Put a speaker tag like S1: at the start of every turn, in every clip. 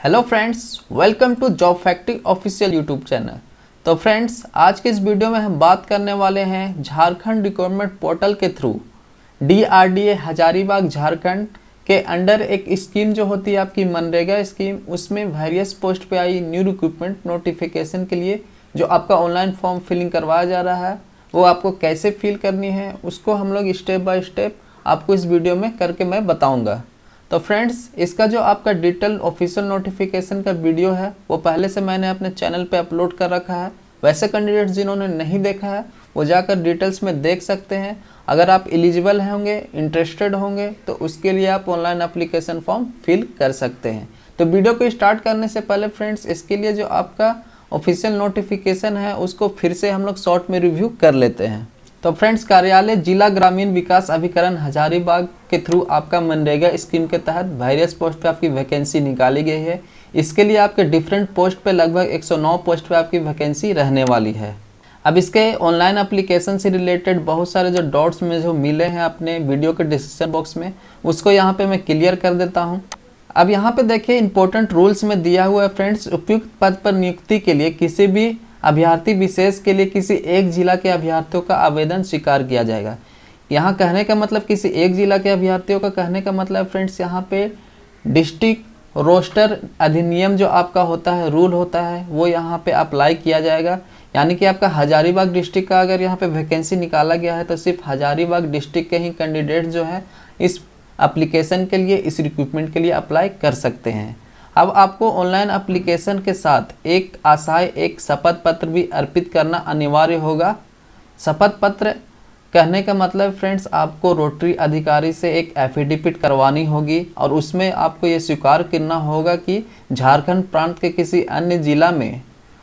S1: Hello friends, welcome to job factory official YouTube channel. तो friends, आज के इस वीडियो में हम बात करने वाले हैं झारखंड रिक्रूटमेंट पोर्टल के थ्रू DRDA हजारीबाग झारखंड के अंडर एक स्कीम जो होती है आपकी मनरेगा स्कीम, उसमें वेरियस पोस्ट पे आई न्यू रिक्रूटमेंट नोटिफिकेशन के लिए जो आपका ऑनलाइन फॉर्म फिलिंग करवाया जा रहा है, वो आपको कैसे फिल करनी है उसको हम लोग स्टेप बाय स्टेप आपको इस वीडियो में करके मैं बताऊँगा। तो फ्रेंड्स, इसका जो आपका डिटेल ऑफिशियल नोटिफिकेशन का वीडियो है वो पहले से मैंने अपने चैनल पे अपलोड कर रखा है। वैसे कैंडिडेट्स जिन्होंने नहीं देखा है वो जाकर डिटेल्स में देख सकते हैं। अगर आप एलिजिबल होंगे, इंटरेस्टेड होंगे, तो उसके लिए आप ऑनलाइन एप्लीकेशन फॉर्म फिल कर सकते हैं। तो वीडियो को स्टार्ट करने से पहले फ्रेंड्स, इसके लिए जो आपका ऑफिशियल नोटिफिकेशन है उसको फिर से हम लोग शॉर्ट में रिव्यू कर लेते हैं। तो फ्रेंड्स, कार्यालय जिला ग्रामीण विकास अभिकरण हजारीबाग के थ्रू आपका मनरेगा स्कीम के तहत वेरियस पोस्ट पे आपकी वैकेंसी निकाली गई है। इसके लिए आपके डिफरेंट पोस्ट पे लगभग 109 पोस्ट पे आपकी वैकेंसी रहने वाली है। अब इसके ऑनलाइन एप्लीकेशन से रिलेटेड बहुत सारे जो डॉट्स में जो मिले हैं अपने वीडियो के डिस्क्रिप्शन बॉक्स में, उसको यहाँ पे मैं क्लियर कर देता हूँ। अब यहाँ पे देखिए, इंपॉर्टेंट रूल्स में दिया हुआ है फ्रेंड्स, उपयुक्त पद पर नियुक्ति के लिए किसी भी अभ्यर्थी विशेष के लिए किसी एक जिला के अभ्यर्थियों का आवेदन स्वीकार किया जाएगा। यहाँ कहने का मतलब किसी एक जिला के अभ्यर्थियों का कहने का मतलब फ्रेंड्स, यहाँ पे डिस्ट्रिक्ट रोस्टर अधिनियम जो आपका होता है, रूल होता है, वो यहाँ पे अप्लाई किया जाएगा। यानी कि आपका हजारीबाग डिस्ट्रिक्ट का अगर यहाँ पे वैकेंसी निकाला गया है तो सिर्फ हजारीबाग डिस्ट्रिक्ट के ही कैंडिडेट जो है इस एप्लीकेशन के लिए, इस रिक्रूटमेंट के लिए अप्लाई कर सकते हैं। अब आपको ऑनलाइन एप्लीकेशन के साथ एक आशय, एक शपथ पत्र भी अर्पित करना अनिवार्य होगा। शपथ पत्र कहने का मतलब फ्रेंड्स, आपको रोटरी अधिकारी से एक एफिडेविट करवानी होगी और उसमें आपको ये स्वीकार करना होगा कि झारखंड प्रांत के किसी अन्य जिला में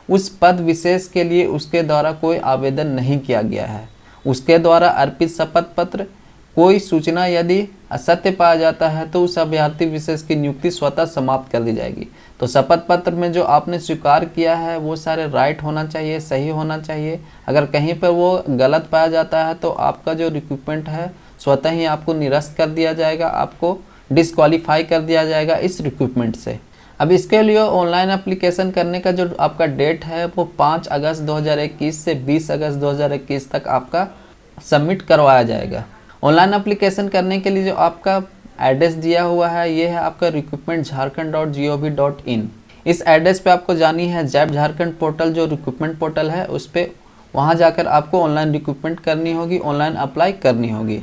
S1: उस पद विशेष के लिए उसके द्वारा कोई आवेदन नहीं किया गया है। उसके द्वारा अर्पित शपथ पत्र कोई सूचना यदि असत्य पाया जाता है तो उस अभ्यर्थी विशेष की नियुक्ति स्वतः समाप्त कर दी जाएगी। तो शपथ पत्र में जो आपने स्वीकार किया है वो सारे राइट होना चाहिए, सही होना चाहिए। अगर कहीं पर वो गलत पाया जाता है तो आपका जो रिक्रूटमेंट है स्वतः ही आपको निरस्त कर दिया जाएगा, आपको डिस्क्वालीफाई कर दिया जाएगा इस रिक्रूटमेंट से। अब इसके लिए ऑनलाइन एप्लीकेशन करने का जो आपका डेट है वो 5 अगस्त 2021 से 20 अगस्त 2021 तक आपका सबमिट करवाया जाएगा। ऑनलाइन एप्लीकेशन करने के लिए जो आपका एड्रेस दिया हुआ है ये है आपका recruitment.jharkhand.gov.in। इस एड्रेस पे आपको जानी है जैब झारखंड पोर्टल, जो रिक्रूटमेंट पोर्टल है उस पर, वहाँ जाकर आपको ऑनलाइन रिक्रूटमेंट करनी होगी, ऑनलाइन अप्लाई करनी होगी।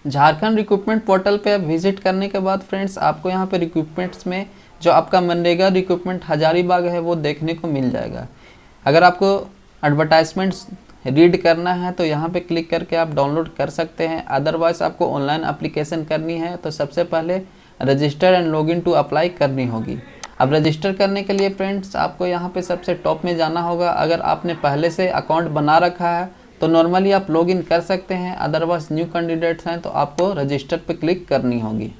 S1: झारखंड रिक्रूटमेंट पोर्टल पे विजिट करने के बाद फ्रेंड्स, आपको यहाँ पे रिक्रूटमेंट्स में जो आपका मनरेगा रिक्रूटमेंट हजारीबाग है वो देखने को मिल जाएगा। अगर आपको एडवर्टाइजमेंट्स रीड करना है तो यहाँ पे क्लिक करके आप डाउनलोड कर सकते हैं। अदरवाइज आपको ऑनलाइन एप्लीकेशन करनी है तो सबसे पहले register and login to apply करनी होगी। अब रजिस्टर करने के लिए फ्रेंड्स, आपको यहाँ पे सबसे टॉप में जाना होगा। अगर आपने पहले से अकाउंट बना रखा है तो नॉर्मली आप लॉगिन कर सकते हैं, अदरवाइज न्यू कैंडिडेट्स हैं तो आपको रजिस्टर पे क्लिक करनी होगी।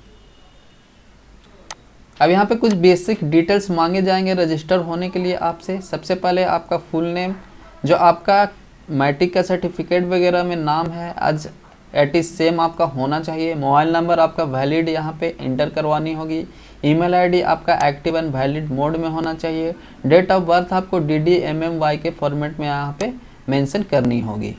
S1: अब यहाँ पे कुछ बेसिक डिटेल्स मांगे जाएंगे रजिस्टर होने के लिए आपसे। सबसे पहले आपका फुल नेम, जो आपका मैट्रिक का सर्टिफिकेट वगैरह में नाम है आज एट इज सेम आपका होना चाहिए। मोबाइल नंबर आपका वैलिड यहाँ पे इंटर करवानी होगी। ईमेल आईडी आपका एक्टिव एंड वैलिड मोड में होना चाहिए। डेट ऑफ बर्थ आपको DDMMY के फॉर्मेट में यहाँ पे मेंशन करनी होगी।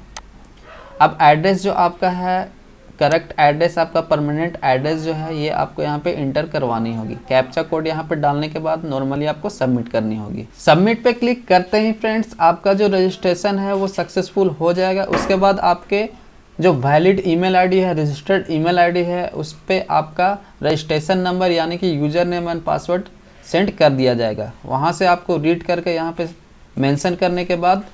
S1: अब एड्रेस जो आपका है, करेक्ट एड्रेस, आपका परमानेंट एड्रेस जो है ये आपको यहाँ पे इंटर करवानी होगी। कैप्चा कोड यहाँ पे डालने के बाद नॉर्मली आपको सबमिट करनी होगी। सबमिट पे क्लिक करते ही फ्रेंड्स, आपका जो रजिस्ट्रेशन है वो सक्सेसफुल हो जाएगा। उसके बाद आपके जो वैलिड ईमेल आईडी है, रजिस्टर्ड ईमेल आईडी है, उस पर आपका रजिस्ट्रेशन नंबर यानी कि user name and password send कर दिया जाएगा। वहाँ से आपको रीड करके यहाँ पे मेंशन करने के बाद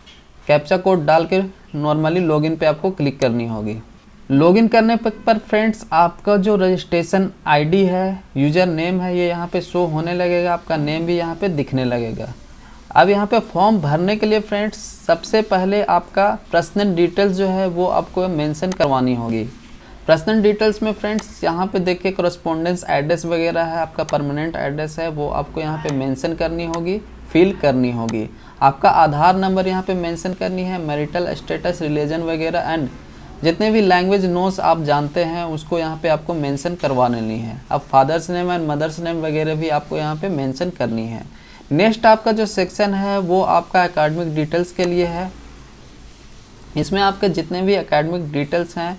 S1: कैप्चा कोड डाल के नॉर्मली लॉगिन पे आपको क्लिक करनी होगी। लॉगिन करने पर फ्रेंड्स, आपका जो रजिस्ट्रेशन आईडी है, यूज़र नेम है, ये यहाँ पे शो होने लगेगा। आपका नेम भी यहाँ पे दिखने लगेगा। अब यहाँ पे फॉर्म भरने के लिए फ्रेंड्स, सबसे पहले आपका पर्सनल डिटेल्स जो है वो आपको मेंशन करवानी होगी। पर्सनल डिटेल्स में फ्रेंड्स, यहाँ पे देखिए कॉरेस्पॉन्डेंस एड्रेस वगैरह है, आपका परमानेंट एड्रेस है, वो आपको यहाँ पे मेंशन करनी होगी, फिल करनी होगी। आपका आधार नंबर यहाँ पे मेंशन करनी है, मैरिटल स्टेटस, रिलीजन वगैरह एंड जितने भी लैंग्वेज नोट्स आप जानते हैं उसको यहाँ पे आपको मेंशन करवा लेनी है। अब father's name and mother's name वगैरह भी आपको यहाँ पे मेंशन करनी है। नेक्स्ट आपका जो सेक्शन है वो आपका एकेडमिक डिटेल्स के लिए है। इसमें आपके जितने भी एकेडमिक डिटेल्स हैं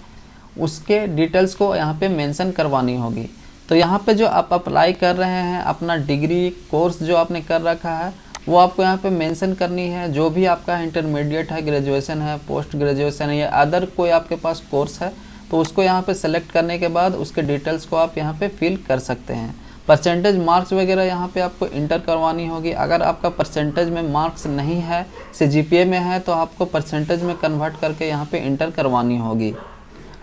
S1: उसके डिटेल्स को यहाँ पे मेंशन करवानी होगी। तो यहाँ पे जो आप अप्लाई कर रहे हैं अपना डिग्री कोर्स जो आपने कर रखा है वो आपको यहाँ पे मेंशन करनी है। जो भी आपका इंटरमीडिएट है, ग्रेजुएशन है, पोस्ट ग्रेजुएशन है या अदर कोई आपके पास कोर्स है तो उसको यहाँ पे सेलेक्ट करने के बाद उसके डिटेल्स को आप यहाँ पे फिल कर सकते हैं। परसेंटेज मार्क्स वगैरह यहाँ पे आपको इंटर करवानी होगी। अगर आपका परसेंटेज में मार्क्स नहीं है, CGPA में है, तो आपको परसेंटेज में कन्वर्ट करके यहाँ पे इंटर करवानी होगी।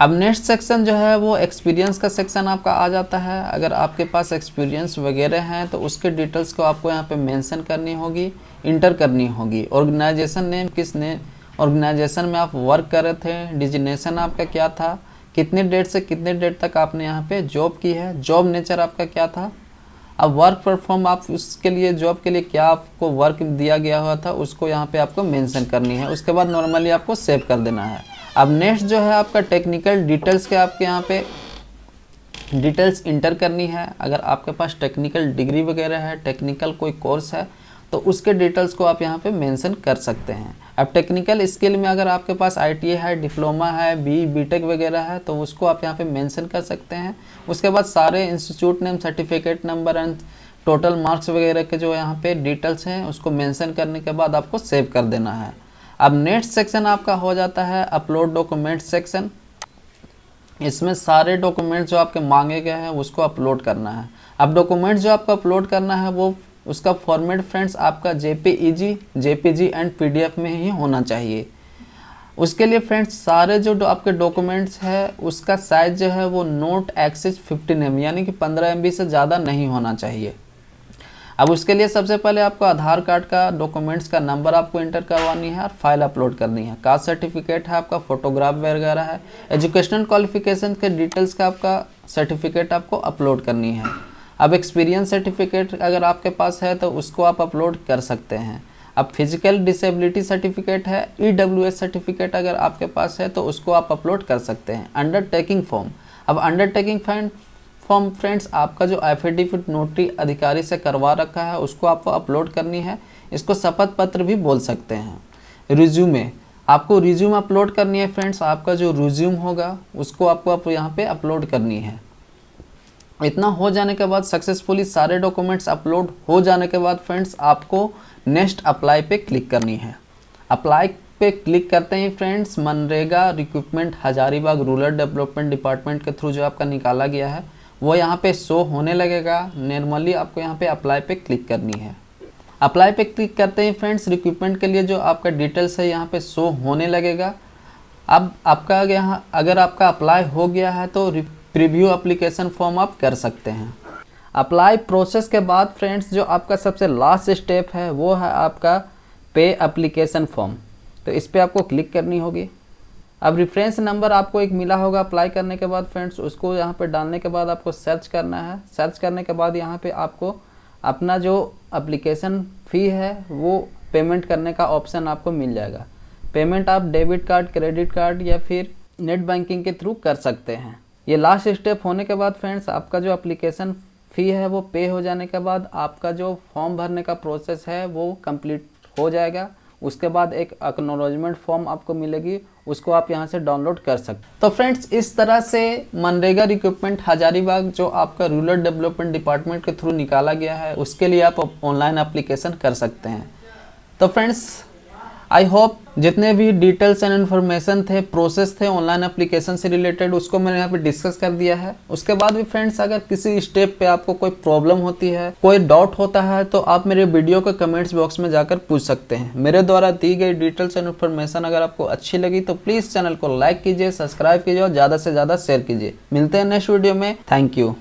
S1: अब नेक्स्ट सेक्शन जो है वो एक्सपीरियंस का सेक्शन आपका आ जाता है। अगर आपके पास एक्सपीरियंस वगैरह हैं तो उसके डिटेल्स को आपको यहाँ पे मेंशन करनी होगी, इंटर करनी होगी। ऑर्गेनाइजेशन नेम, किस ने ऑर्गेनाइजेशन में आप वर्क कर रहे थे, डिजिग्नेशन आपका क्या था, कितने डेट से कितने डेट तक आपने यहाँ पे जॉब की है, जॉब नेचर आपका क्या था। अब वर्क परफॉर्म आप उसके लिए जॉब के लिए क्या आपको वर्क दिया गया हुआ था उसको यहाँ पे आपको मेंशन करनी है। उसके बाद नॉर्मली आपको सेव कर देना है। अब नेक्स्ट जो है आपका टेक्निकल डिटेल्स के आपके यहाँ पे डिटेल्स इंटर करनी है। अगर आपके पास टेक्निकल डिग्री वगैरह है, टेक्निकल कोई कोर्स है तो उसके डिटेल्स को आप यहाँ पे मेंशन कर सकते हैं। अब टेक्निकल स्किल में अगर आपके पास ITI है, डिप्लोमा है, BTech वगैरह है तो उसको आप यहाँ पे मेंशन कर सकते हैं। उसके बाद सारे institute name, certificate number and total marks वगैरह के जो यहाँ पे डिटेल्स हैं उसको मेंशन करने के बाद आपको सेव कर देना है। अब नेक्स्ट सेक्शन आपका हो जाता है अपलोड डॉक्यूमेंट सेक्शन। इसमें सारे डॉक्यूमेंट जो आपके मांगे गए हैं उसको अपलोड करना है। अब डॉक्यूमेंट जो आपको अपलोड करना है वो उसका फॉर्मेट फ्रेंड्स आपका JPG एंड PDF में ही होना चाहिए। उसके लिए फ्रेंड्स सारे जो आपके डॉक्यूमेंट्स है उसका साइज जो है वो नोट एक्सेस 15 MB यानी कि 15 MB से ज़्यादा नहीं होना चाहिए। अब उसके लिए सबसे पहले आपको आधार कार्ड का डॉक्यूमेंट्स का नंबर आपको इंटर करवानी है और फाइल अपलोड करनी है। कास्ट सर्टिफिकेट है आपका, फोटोग्राफ वगैरह है, एजुकेशनल क्वालिफिकेशन के डिटेल्स का आपका सर्टिफिकेट आपको अपलोड करनी है। अब एक्सपीरियंस सर्टिफिकेट अगर आपके पास है तो उसको आप अपलोड कर सकते हैं। अब फिजिकल डिसेबिलिटी सर्टिफिकेट है, EWS सर्टिफिकेट अगर आपके पास है तो उसको आप अपलोड कर सकते हैं। अंडरटेकिंग फॉर्म, अब अंडरटेकिंग फॉर्म फ्रेंड्स आपका जो एफिडेविट नोटरी अधिकारी से करवा रखा है उसको आपको अपलोड करनी है। इसको शपथ पत्र भी बोल सकते हैं। रिज्यूमे, आपको रिज्यूम अपलोड करनी है फ्रेंड्स। आपका जो रिज्यूम होगा उसको आपको यहाँ पे अपलोड करनी है। इतना हो जाने के बाद सक्सेसफुली सारे डॉक्यूमेंट्स अपलोड हो जाने के बाद फ्रेंड्स आपको नेक्स्ट अप्लाई पे क्लिक करनी है। अप्लाई पे क्लिक करते ही friends MNREGA recruitment Hazaribagh rural development department के थ्रू जो आपका निकाला गया है वो यहाँ पे शो होने लगेगा। नॉर्मली आपको यहाँ पे अप्लाई पे क्लिक करनी है। अप्लाई पे क्लिक करते ही फ्रेंड्स रिक्रूटमेंट के लिए जो आपका डिटेल्स है यहाँ पे शो होने लगेगा। अब आपका यहाँ अगर आपका अप्लाई हो गया है तो प्रीव्यू एप्लीकेशन फॉर्म आप कर सकते हैं। अप्लाई प्रोसेस के बाद फ्रेंड्स जो आपका सबसे लास्ट स्टेप है वो है आपका पे एप्लीकेशन फॉर्म। तो इस पर आपको क्लिक करनी होगी। अब रेफरेंस नंबर आपको एक मिला होगा अप्लाई करने के बाद फ्रेंड्स, उसको यहाँ पे डालने के बाद आपको सर्च करना है। सर्च करने के बाद यहाँ पे आपको अपना जो एप्लीकेशन फ़ी है वो पेमेंट करने का ऑप्शन आपको मिल जाएगा। पेमेंट आप डेबिट कार्ड, क्रेडिट कार्ड या फिर नेट बैंकिंग के थ्रू कर सकते हैं। ये लास्ट स्टेप होने के बाद फ्रेंड्स आपका जो एप्लीकेशन फ़ी है वो पे हो जाने के बाद आपका जो फॉर्म भरने का प्रोसेस है वो कंप्लीट हो जाएगा। उसके बाद एक एक्नॉलेजमेंट फॉर्म आपको मिलेगी, उसको आप यहाँ से डाउनलोड कर सकते। तो फ्रेंड्स इस तरह से मनरेगा रिक्रूटमेंट हजारीबाग जो आपका रूरल डेवलपमेंट डिपार्टमेंट के थ्रू निकाला गया है उसके लिए आप ऑनलाइन एप्लीकेशन कर सकते हैं। तो फ्रेंड्स आई होप जितने भी डिटेल्स एंड इन्फॉर्मेशन थे, प्रोसेस थे ऑनलाइन एप्लीकेशन से रिलेटेड उसको मैंने यहाँ पे डिस्कस कर दिया है। उसके बाद भी फ्रेंड्स अगर किसी स्टेप पे आपको कोई प्रॉब्लम होती है, कोई डाउट होता है तो आप मेरे वीडियो के कमेंट्स बॉक्स में जाकर पूछ सकते हैं। मेरे द्वारा दी गई डिटेल्स एंड इन्फॉर्मेशन अगर आपको अच्छी लगी तो प्लीज़ चैनल को लाइक कीजिए, सब्सक्राइब कीजिए और ज़्यादा से ज़्यादा शेयर कीजिए। मिलते हैं नेक्स्ट वीडियो में। Thank you.